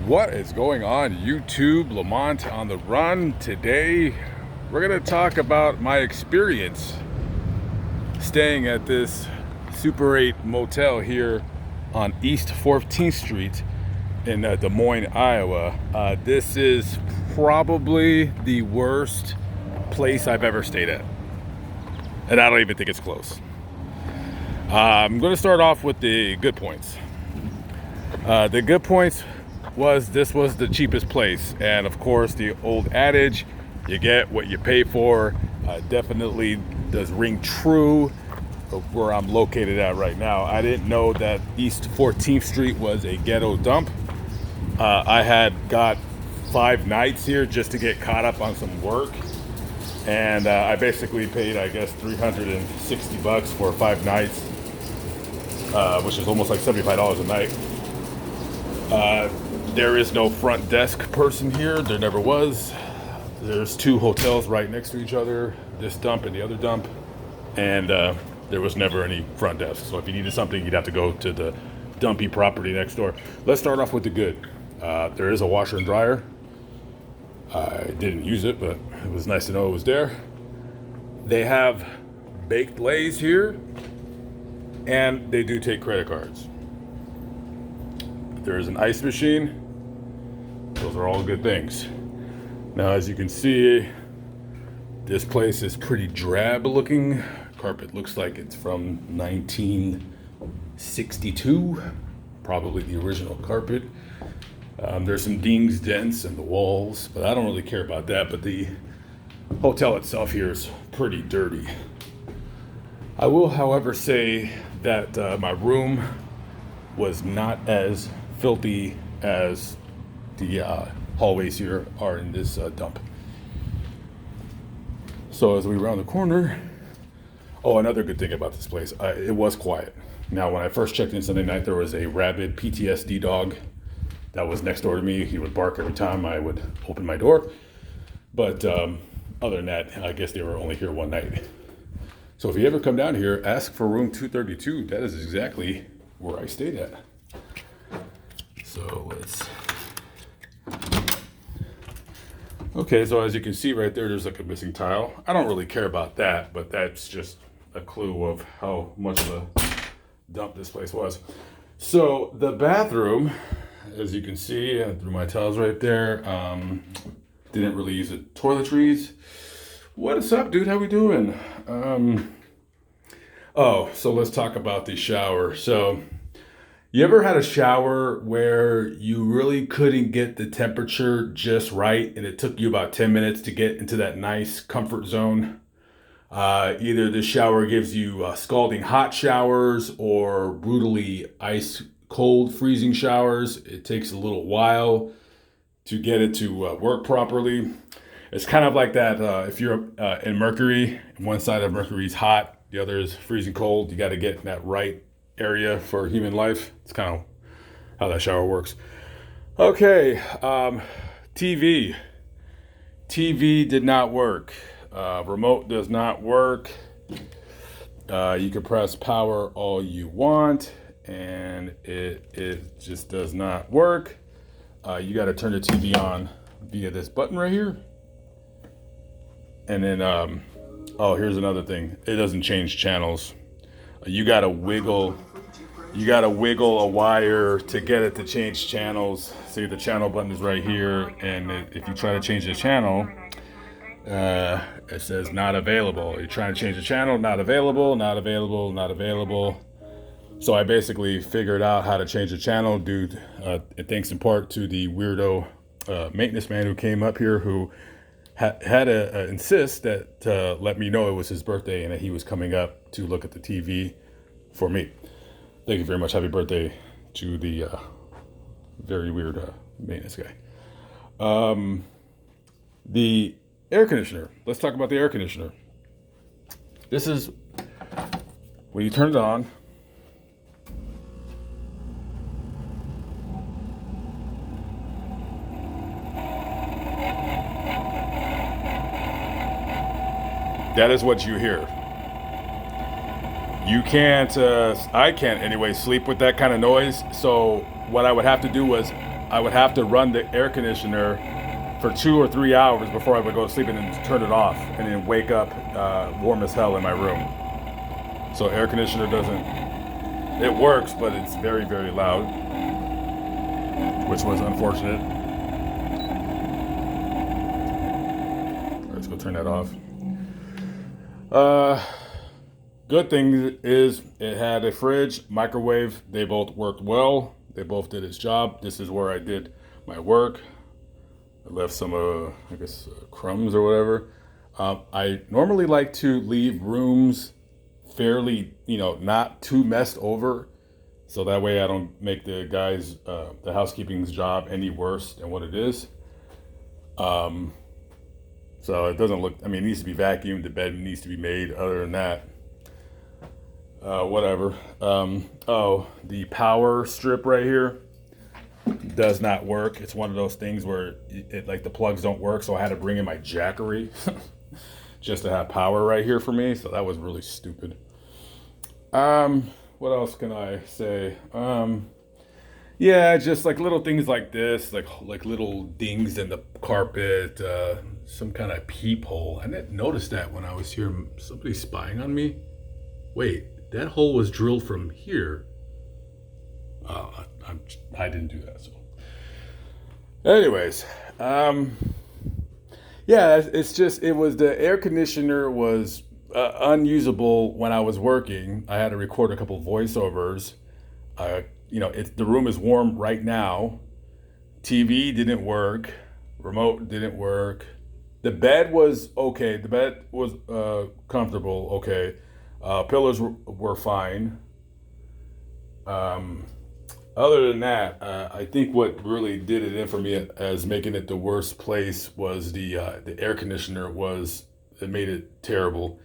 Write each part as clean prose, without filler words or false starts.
What is going on YouTube? Lamont on the run. Today we're going to talk about my experience staying at this Super 8 motel here on East 14th Street in Des Moines, Iowa. This is probably the worst place I've ever stayed at, and I don't even think it's close. I'm going to start off with the good points. The good points was this was the cheapest place, and of course the old adage, you get what you pay for, definitely does ring true of where I'm located at right now. I didn't know that East 14th Street was a ghetto dump. I had got 5 nights here just to get caught up on some work, and I basically paid, I guess, $360 for 5 nights, which is almost like $75 a night. There is no front desk person here. There never was. There's 2 hotels right next to each other, this dump and the other dump, and there was never any front desk. So if you needed something, you'd have to go to the dumpy property next door. Let's start off with the good. There is a washer and dryer. I didn't use it, but it was nice to know it was there. They have baked lays here, and they do take credit cards. There is an ice machine. Those are all good things. Now, as you can see, this place is pretty drab looking. Carpet looks like it's from 1962, probably the original carpet. There's some dings, dents in the walls, but I don't really care about that. But the hotel itself here is pretty dirty. I will, however, say that my room was not as filthy as the hallways here are in this dump. So as we round the corner, another good thing about this place, it was quiet. Now, when I first checked in Sunday night, there was a rabid PTSD dog that was next door to me. He would bark every time I would open my door. But other than that, I guess they were only here one night. So if you ever come down here, ask for room 232. That is exactly where I stayed at. So okay, so as you can see right there, there's like a missing tile. I don't really care about that, but that's just a clue of how much of a dump this place was. So the bathroom, as you can see, through my tiles right there, didn't really use the toiletries. What is up, dude? How we doing? So let's talk about the shower. So you ever had a shower where you really couldn't get the temperature just right, and it took you about 10 minutes to get into that nice comfort zone? Either the shower gives you scalding hot showers or brutally ice cold freezing showers. It takes a little while to get it to work properly. It's kind of like that if you're in Mercury, one side of Mercury is hot, the other is freezing cold. You got to get in that right area for human life. It's kind of how that shower works. Okay, TV did not work. Remote does not work. You can press power all you want, and it just does not work. You got to turn the TV on via this button right here, and then here's another thing. It doesn't change channels. You gotta wiggle a wire to get it to change channels. See, the channel button is right here, and if you try to change the channel, it says not available. You're trying to change the channel, not available, not available, not available. So I basically figured out how to change the channel, dude. Thanks in part to the weirdo maintenance man who came up here, who had to insist that let me know it was his birthday and that he was coming up to look at the TV for me. Thank you very much. Happy birthday to the very weird maintenance guy. The air conditioner. Let's talk about the air conditioner. This is when you turn it on. That is what you hear. You can't, I can't anyway, sleep with that kind of noise. So what I would have to do was I would have to run the air conditioner for 2 or 3 hours before I would go to sleep and then turn it off and then wake up warm as hell in my room. So air conditioner it works, but it's very, very loud, which was unfortunate. Let's go turn that off. Good thing is it had a fridge, microwave. They both worked well. They both did its job. This is where I did my work. I left some, I guess, crumbs or whatever. I normally like to leave rooms fairly, not too messed over. So that way I don't make the guys, the housekeeping's job any worse than what it is. So it doesn't look, it needs to be vacuumed. The bed needs to be made. Other than that, whatever. The power strip right here does not work. It's one of those things where the plugs don't work, so I had to bring in my jackery just to have power right here for me. So that was really stupid. What else can I say? Yeah, just like little things like this, like little dings in the carpet, some kind of peephole. I didn't notice that when I was here. Somebody spying on me. Wait, that hole was drilled from here. I didn't do that. So, anyways, yeah, the air conditioner was unusable when I was working. I had to record a couple voiceovers. The room is warm right now. TV didn't work. Remote didn't work. The bed was okay. The bed was comfortable. Okay. Pillows were fine. Other than that, I think what really did it in for me as making it the worst place was the air conditioner. It made it terrible.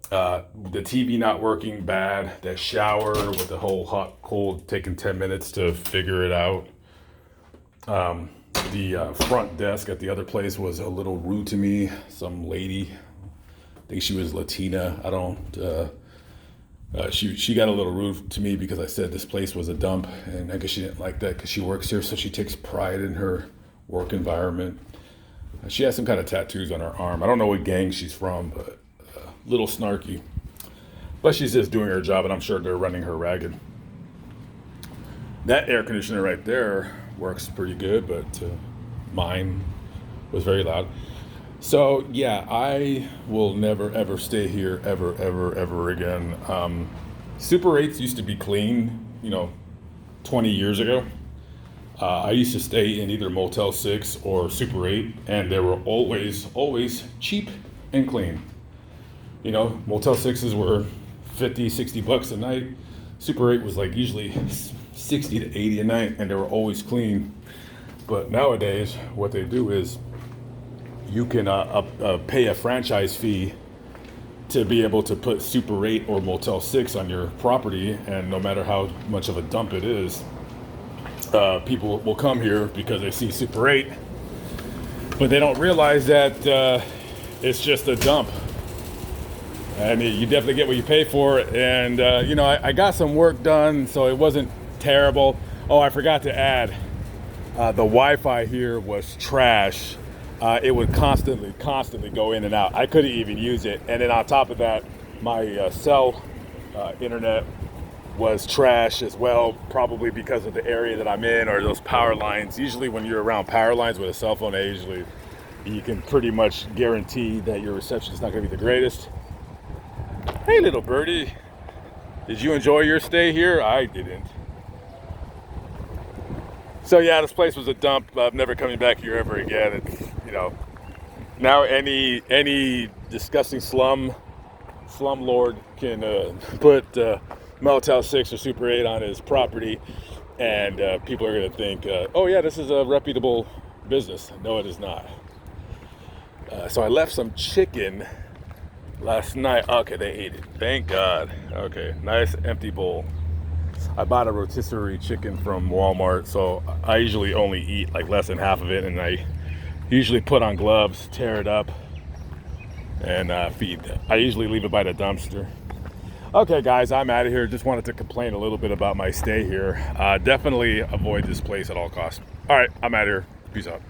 The TV not working bad. That shower with the whole hot cold taking 10 minutes to figure it out. The front desk at the other place was a little rude to me. Some lady, I think she was Latina. I don't. She got a little rude to me because I said this place was a dump, and I guess she didn't like that because she works here, so she takes pride in her work environment. She has some kind of tattoos on her arm. I don't know what gang she's from, but a little snarky. But she's just doing her job, and I'm sure they're running her ragged. That air conditioner right there works pretty good, but mine was very loud. So yeah, I will never ever stay here ever again. Super 8s used to be clean, 20 years ago. I used to stay in either Motel 6 or Super 8, and they were always cheap and clean. Motel 6s were 50, 60 bucks a night. Super 8 was like usually 60 to 80 a night, and they were always clean. But nowadays, what they do is you can pay a franchise fee to be able to put Super 8 or Motel 6 on your property, and no matter how much of a dump it is, people will come here because they see Super 8, but they don't realize that it's just a dump. You definitely get what you pay for, and I got some work done, so it wasn't terrible. Oh, I forgot to add, the Wi-Fi here was trash. It would constantly go in and out. I couldn't even use it. And then on top of that, my cell internet was trash as well, probably because of the area that I'm in or those power lines. Usually when you're around power lines with a cell phone, you can pretty much guarantee that your reception is not going to be the greatest. Hey, little birdie. Did you enjoy your stay here? I didn't. So yeah, this place was a dump. I'm never coming back here ever again. It's, now any disgusting slum lord can put Motel 6 or Super 8 on his property, and people are going to think, oh yeah, this is a reputable business. No, it is not. So I left some chicken last night. Okay, they ate it. Thank God. Okay, nice empty bowl. I bought a rotisserie chicken from Walmart, so I usually only eat like less than half of it, and I usually put on gloves, tear it up, and feed them. I usually leave it by the dumpster. Okay, guys, I'm out of here. Just wanted to complain a little bit about my stay here. Definitely avoid this place at all costs. All right, I'm out of here. Peace out.